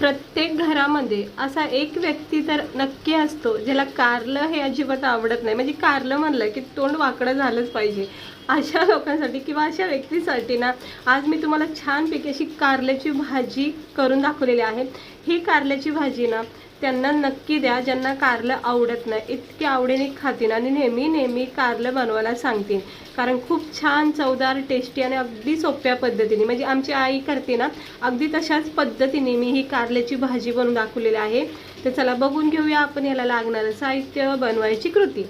प्रत्येक घरामध्ये असा एक व्यक्ती तर नक्की असतो ज्याला कारलं हे अजिबात आवडत नाही. म्हणजे कारलं म्हणलं की तोंड वाकडं झालंच पाहिजे. अशा लोकांसाठी किंवा अशा व्यक्तीसाठी ना आज मी तुम्हाला छानपैकी अशी कारल्याची भाजी करून दाखवलेली आहे. ही कारल्याची भाजी ना त्यांना नक्की द्या ज्यांना कारलं आवडत नाही. इतकी आवडीने खातील आणि नेहमी नेहमी कारलं बनवायला सांगतील. कारण खूप छान चवदार टेस्टी आणि अगदी सोप्या पद्धतीने म्हणजे आमची आई करते ना अगदी तशाच पद्धतीने मी ही कारल्याची भाजी बनवून दाखवलेली आहे. तर चला बघून घेऊया आपण याला लागणारं साहित्य, बनवायची कृती.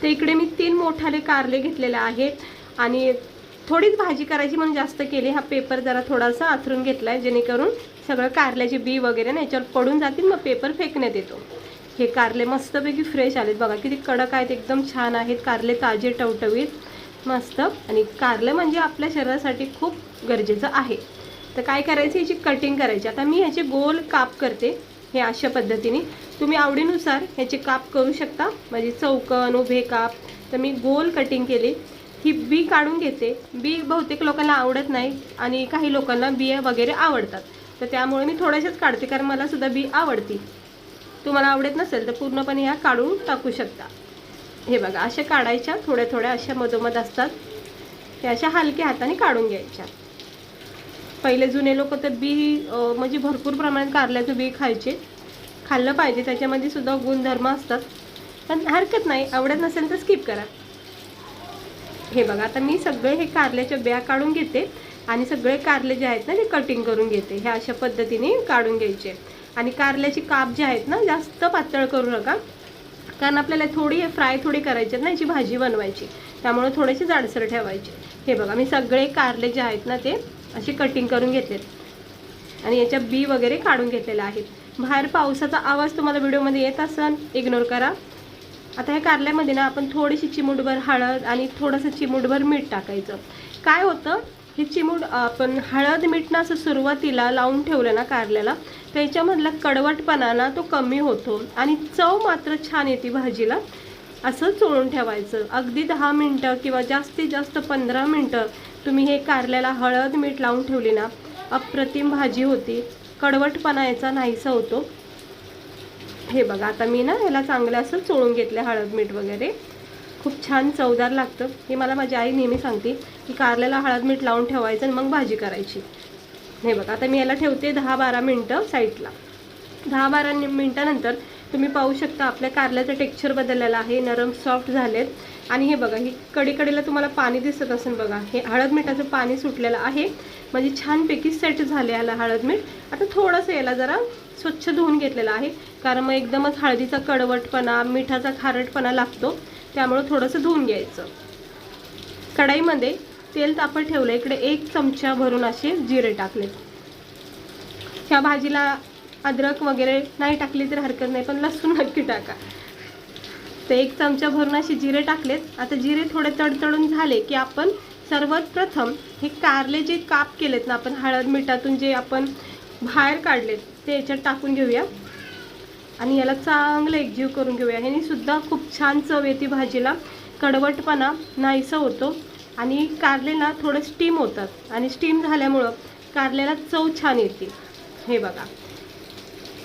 तर इकडे मी 3 मोठाले कारले घेतलेले आहेत आणि थोडीच भाजी करायची म्हणून जास्त केली. हा पेपर जरा थोडासा आथरून घेतला आहे जेणेकरून सगळं कारल्याचे बी वगैरे ना याच्यावर पडून जातील, मग पेपर फेकण्यात येतो. हे कारले मस्तपैकी फ्रेश आलेत बघा, किती कडक आहेत, एकदम छान आहेत कारले, ताजे टवटवीत मस्त. आणि कारले म्हणजे आपल्या शरीरासाठी खूप गरजेचं आहे. तर काय करायचं, याची कटिंग करायची. आता मी ह्याचे गोल काप करते हे अशा पद्धतीने. तुम्ही आवडीनुसार ह्याचे काप करू शकता, म्हणजे चौकन उभे काप. तर मी गोल कटिंग केली. ही बी काढून घेते. बी बहुतेक लोकांना आवडत नाही आणि काही लोकांना बिया वगैरे आवडतात. तर त्यामुळे मी थोड्याशाच काढते कारण मला सुद्धा बी आवडती. तुम्हाला आवडत नसेल तर पूर्णपणे ह्या काढून टाकू शकता. हे बघा अशा काढायच्या, थोड्या थोड्या अशा मधोमध असतात, हे अशा हलक्या हाताने काढून घ्यायच्या. पहिले जुने लोक तर बी म्हणजे भरपूर प्रमाणात कारल्याचं बी खायचे. खाल्लं पाहिजे, त्याच्यामध्ये सुद्धा गुणधर्म असतात. पण हरकत नाही, आवडत नसेल तर स्किप करा. हे बघा आता मी सगळे हे कारल्याच्या बिया काढून घेते आणि सगळे कारले जे आहेत ना ते कटिंग करून घेते. हे अशा पद्धतीने काढून घ्यायचे. आणि कारल्याची काप जे आहेत ना जास्त पातळ करू नका, कारण आपल्याला थोडी फ्राय थोडी करायची ना याची भाजी बनवायची, त्यामुळे थोडेसे जाडसर ठेवायचे. हे बघा मी सगळे कारले जे आहेत ना ते असे कटिंग करून घेतलेत आणि याच्या बी वगैरे काढून घेतलेल्या आहेत. बाहेर पावसाचा आवाज तुम्हाला व्हिडिओमध्ये येत असेल, इग्नोर करा. आता ह्या कारल्यामध्ये ना आपण थोडीशी चिमूटभर हळद आणि थोडंसं चिमूटभर मीठ टाकायचं. काय होतं, हे चिमूट आपण हळद मीठ ना असं सुरुवातीला लावून ठेवलं ना कारल्याला, त्याच्यामधला कडवटपणा ना तो कमी होतो आणि चव मात्र छान येते भाजीला. असं चोळून ठेवायचं. अगदी 10 मिनटं किंवा जास्तीत जास्त 15 मिनटं तुम्ही हे कारल्याला हळद मीठ लावून ठेवली ना, अप्रतिम भाजी होती. कडवटपणा याचा नाहीसा होतो. हे बघा आता मी ना याला चांगलं असं चोळून घेतलं हळद मीठ वगैरे. खूप छान चवदार लागतं. हे मला माझी आई नेहमी सांगते की कारल्याला हळद मीठ लावून ठेवायचं आणि मग भाजी करायची. हे बघा आता मी याला ठेवते 10-12 मिनटं साईडला. 10-12 मिनटानंतर तुम्ही पाहू शकता आपल्या कारल्याचं टेक्स्चर बदललेलं आहे, नरम सॉफ्ट झालेत. आणि हे बघा ही कडेला तुम्हाला पाणी दिसत असेल बघा, हे हळद मिठाचं पाणी सुटलेलं आहे, म्हणजे छानपैकी सेट झाले याला हळद मीठ. आता थोडंसं याला जरा स्वच्छ धुवून घेतलेलं आहे, कारण मग एकदमच हळदीचा कडवटपणा मिठाचा खारटपणा लागतो, त्यामुळे थोडंसं धुवून घ्यायचं. कढईमध्ये तेल तापत ठेवलं. इकडे 1 चमचा भरून असे जिरे टाकलेत. ह्या भाजीला अद्रक वगैरे नाही टाकली तर हरकत नाही, पण लसूण नक्की टाका. तर 1 चमचा भरून असे जिरे टाकलेत. आता जिरे थोडे तडतडून झाले की आपण सर्वात प्रथम हे कारले जे काप केलेत ना आपण हळद मिठातून जे आपण बाहेर काढलेत ते याच्यात टाकून घेऊया आणि याला चांगलं एकजीव करून घेऊया. ह्याने सुद्धा खूप छान चव येते भाजीला, कडवटपणा नाहीसा होतो आणि कारलेला थोडं स्टीम होतात आणि स्टीम झाल्यामुळं कारलेला चव छान येते. हे बघा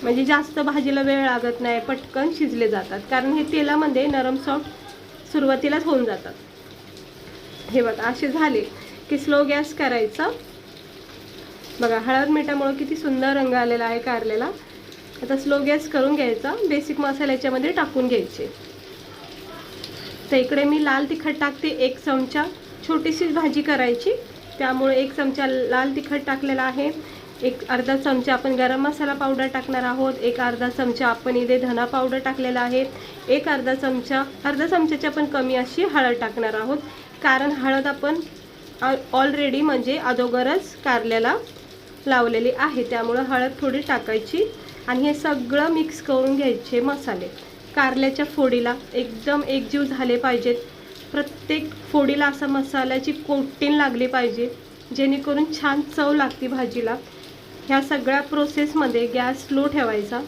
म्हणजे जास्त भाजीला वेळ लागत नाही, पटकन शिजले जातात, कारण हे तेलामध्ये नरम सॉफ्ट सुरुवातीलाच होऊन जातात. हे बघा असे झाले की स्लो गॅस करायचा. बघा हळद मिठामुळे किती सुंदर रंग आलेला आहे कारलेला. आता स्लो गॅस करून घ्यायचा. बेसिक मसाले याच्यामध्ये टाकून घ्यायचे. तर इकडे मी लाल तिखट टाकते 1 चमचा. छोटीशी भाजी करायची त्यामुळे 1 चमचा लाल तिखट टाकलेला आहे. अर्धा चमचा आपण गरम मसाला पावडर टाकणार आहोत. अर्धा चमचा आपण इथे धना पावडर टाकलेला आहे. अर्धा चमच्याच्या पण कमी अशी हळद टाकणार आहोत, कारण हळद आपण ऑलरेडी म्हणजे अगोदरच कारल्याला लावलेली आहे, त्यामुळे हळद थोडी टाकायची. आणि हे सगळं मिक्स करून घ्यायचे मसाले. कारल्याच्या फोडीला एकदम एकजीव झाले पाहिजेत. प्रत्येक फोडीला असं मसाल्याची कोटिंग लागली पाहिजे, जेणेकरून छान चव लागते भाजीला. ह्या सगळ्या प्रोसेसमध्ये गॅस स्लो ठेवायचा.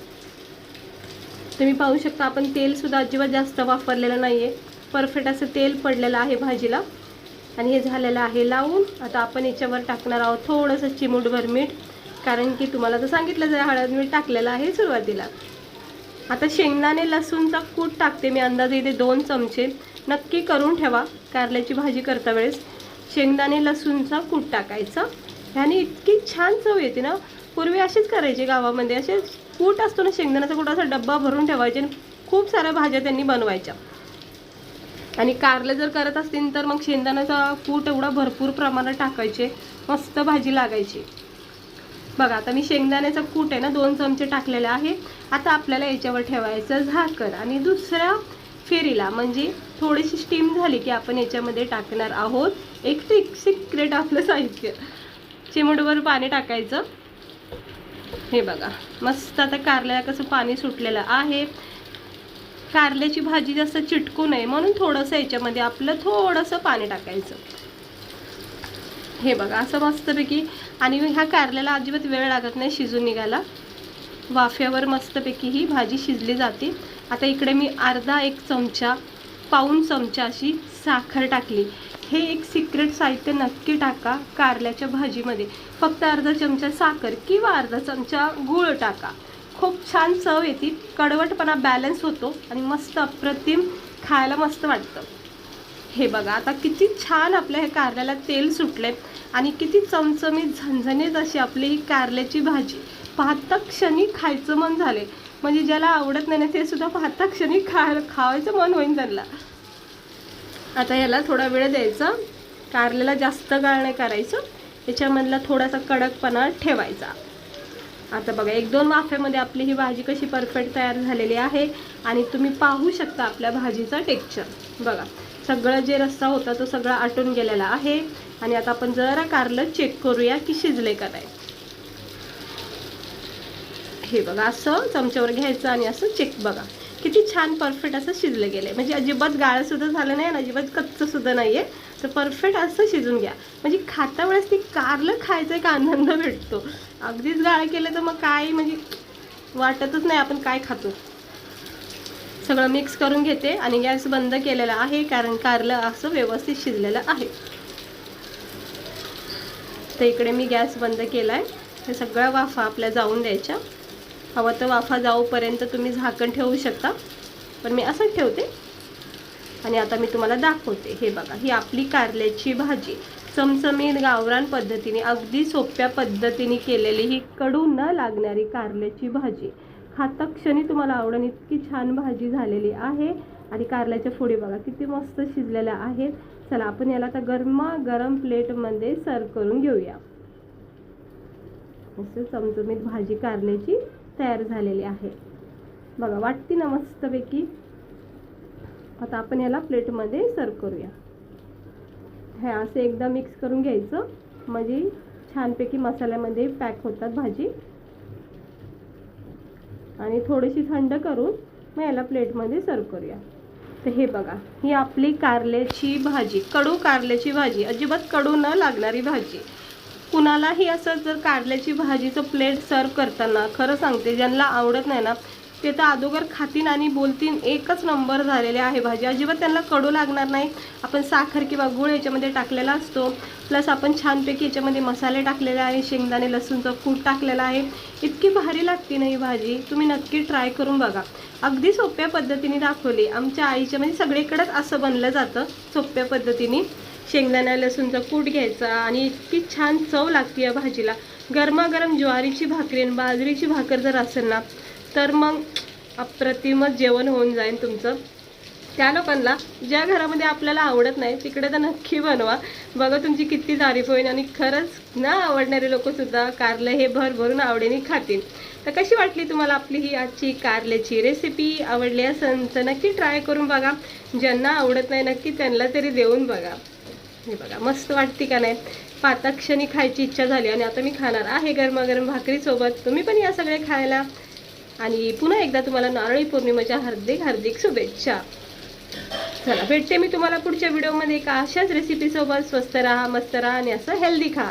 तुम्ही पाहू शकता आपण तेलसुद्धा अजिबात जास्त वापरलेलं नाही आहे, परफेक्ट असं तेल पडलेलं आहे भाजीला. आणि हे झालेलं आहे लावून. आता आपण याच्यावर टाकणार आहोत थोडंसं चिमूटभर मीठ कारण की तुम्हाला तर सांगितलं जरा हळद मीठ टाकलेलं आहे सुरुवातीला. आता शेंगदाणे लसूणचा कूट टाकते मी अंदाजे इथे 2 चमचे. नक्की करून ठेवा कारल्याची भाजी करता वेळेस शेंगदाणे लसूणचा कूट टाकायचा. ह्याने इतकी छान चव येते ना. पूर्वी असेच करायचे गावामध्ये, असे कूट असतो ना शेंगदाण्याचा कूट, असा डब्बा भरून ठेवायचे आणि खूप साऱ्या भाज्या त्यांनी बनवायच्या. आणि कारलं जर करत असतील तर मग शेंगदाण्याचा कूट एवढा भरपूर प्रमाणात टाकायचे, मस्त भाजी लागायची. बघा आता मी शेंगदाण्याचा कूट आहे ना 2 चमचे टाकलेले आहे. आता आपल्याला याच्यावर ठेवायचं झाकण आणि दुसऱ्या फेरीला म्हणजे थोडीशी स्टीम झाली की आपण याच्यामध्ये टाकणार आहोत एक सिक्रेट आपलं साहित्य. चिमूटभर पाणी टाकायचं. हे बघा मस्त आता कारल्याला कसं पाणी सुटलेलं आहे. कारल्याची भाजी जास्त चिटकू नये म्हणून थोडंसं याच्यामध्ये आपलं थोडंसं पाणी टाकायचं. हे बघा असं मस्तपैकी. आणि ह्या कारल्याला अजिबात वेळ लागत नाही शिजून निघायला, वाफ्यावर मस्तपैकी ही भाजी शिजली जाते. आता इकडे मी अर्धा एक चमचा, पाऊण चमचा अशी साखर टाकली. हे एक सिक्रेट साहित्य नक्की टाका कारल्याच्या भाजीमध्ये. फक्त अर्धा चमचा साखर किंवा अर्धा चमचा गूळ टाका, खूप छान चव येते, कडवटपणा बॅलन्स होतो आणि मस्त अप्रतिम खायला मस्त वाटतं. हे बघा आता किती छान आपल्या हे कारल्याला तेल सुटले आणि किती चमचमीत झणझणीत अशी आपली ही कारल्याची भाजी. पाहता क्षणी खायचं मन झाले, म्हणजे ज्याला आवडत नाही ना ते सुद्धा पाहता क्षणी खावायचं मन होईल त्यांना. आता याला थोडा वेळ द्यायचा, कारल्याला जास्त गाळ नाही करायचं, याच्यामधला थोडासा कडकपणा ठेवायचा. आता बघा 1-2 वाफेमध्ये आपली ही भाजी कशी परफेक्ट तयार झालेली आहे. आणि तुम्ही पाहू शकता आपल्या भाजीचा टेक्स्चर बघा, सगळं जे रस्सा होता तो सगळा आटून गेलेला आहे. आणि आता आपण जरा कारलं चेक करूया की शिजले का नाही. हे बघा असं चमच्यावर घ्यायचं आणि असं चेक, बघा किती छान परफेक्ट असं शिजलं गेलं. म्हणजे अजिबात गाळसुद्धा झालं नाही आणि अजिबात कच्चंसुद्धा नाही आहे. तर परफेक्ट असं शिजून घ्या, म्हणजे खाता वेळेस ती कारलं खायचा एक आनंद भेटतो. अगदीच गाळ केलं तर मग काय म्हणजे वाटतच नाही आपण काय खातो. सगळं मिक्स करून घेते आणि गॅस बंद केलेला आहे कारण कारलं असं व्यवस्थित शिजलेलं आहे. तर इकडे मी गॅस बंद केला आहे. हे सगळ्या वाफा आपल्या जाऊन द्यायच्या. हवं तर वाफा जाऊपर्यंत तुम्ही झाकण ठेवू शकता, पण मी असंच ठेवते. आणि आता मी तुम्हाला दाखवते. हे बघा ही आपली कारल्याची भाजी चमचमीत गावरान पद्धतीने अगदी सोप्या पद्धतीने केलेली ही कडू न लागणारी कारल्याची भाजी. खाता क्षणी तुम्हाला आवडेल इतकी छान भाजी झालेली आहे. आणि कारल्याच्या फोडी बघा किती मस्त शिजलेल्या आहेत. चला आपण याला आता गरमागरम प्लेटमध्ये सर्व करून घेऊया. असं चमचमीत भाजी कारल्याची तयार झालेली आहे बघा, वाटते ना मस्तपैकी. आता आपण याला प्लेटमध्ये सर्व करूया. हे असं एकदा मिक्स करून घ्यायचं म्हणजे छानपैकी मसाल्यामध्ये पॅक होतात भाजी. आणि थोडीशी थंड करून मग याला प्लेटमध्ये सर्व करूया. तर हे बघा ही आपली कारल्याची भाजी, कडू कारल्याची भाजी, अजिबात कडू न लागणारी भाजी. कुणालाही असं जर कारल्याची भाजीचं प्लेट सर्व करताना खरं सांगते ज्यांना आवडत नाही ना ते तर अगोदर खातीन आणि बोलतीन एकच नंबर झालेले आहे भाजी, अजिबात त्यांना कडू लागणार नाही. आपण साखर किंवा गूळ याच्यामध्ये टाकलेला असतो, प्लस आपण छानपैकी याच्यामध्ये मसाले टाकलेले आहे, शेंगदाणे लसूणचं कूट टाकलेलं आहे. इतकी भारी लागते ना ही भाजी, तुम्ही नक्की ट्राय करून बघा. अगदी सोप्या पद्धतीने दाखवली आमच्या आईच्या, म्हणजे सगळीकडेच असं बनलं जातं सोप्या पद्धतीने. शेंगदाणे लसूणचा कूट घ्यायचा आणि इतकी छान चव लागते या भाजीला. गरमागरम ज्वारीची भाकरी आणि बाजरीची भाकर जर असेल ना तर मग अप्रतिमच जेवण होऊन जाईल तुमचं. त्या लोकांना ज्या घरामध्ये आपल्याला आवडत नाही तिकडे तर नक्की बनवा, बघा तुमची किती तारीफ होईल. आणि खरंच ना आवडणारे लोकसुद्धा कारलं हे भरभरून आवडीने खातील. तर कशी वाटली तुम्हाला आपली ही आजची कारल्याची रेसिपी? आवडली असेल तर नक्की ट्राय करून बघा. ज्यांना आवडत नाही नक्की त्यांना तरी देऊन बघा. हे बघा मस्त वाटते का नाही? पाता क्षणी खायची इच्छा झाली आणि आता मी खाणार आहे गरमागरम भाकरीसोबत. तुम्ही पण या सगळे खायला. आणि पुन्हा एकदा तुम्हाला नारळी पौर्णिमेच्या हार्दिक हार्दिक शुभेच्छा. चला भेटते मी तुम्हाला पुढच्या व्हिडिओमध्ये एका अशाच रेसिपीसोबत. स्वस्त राहा, मस्त राहा आणि असं हेल्दी खा.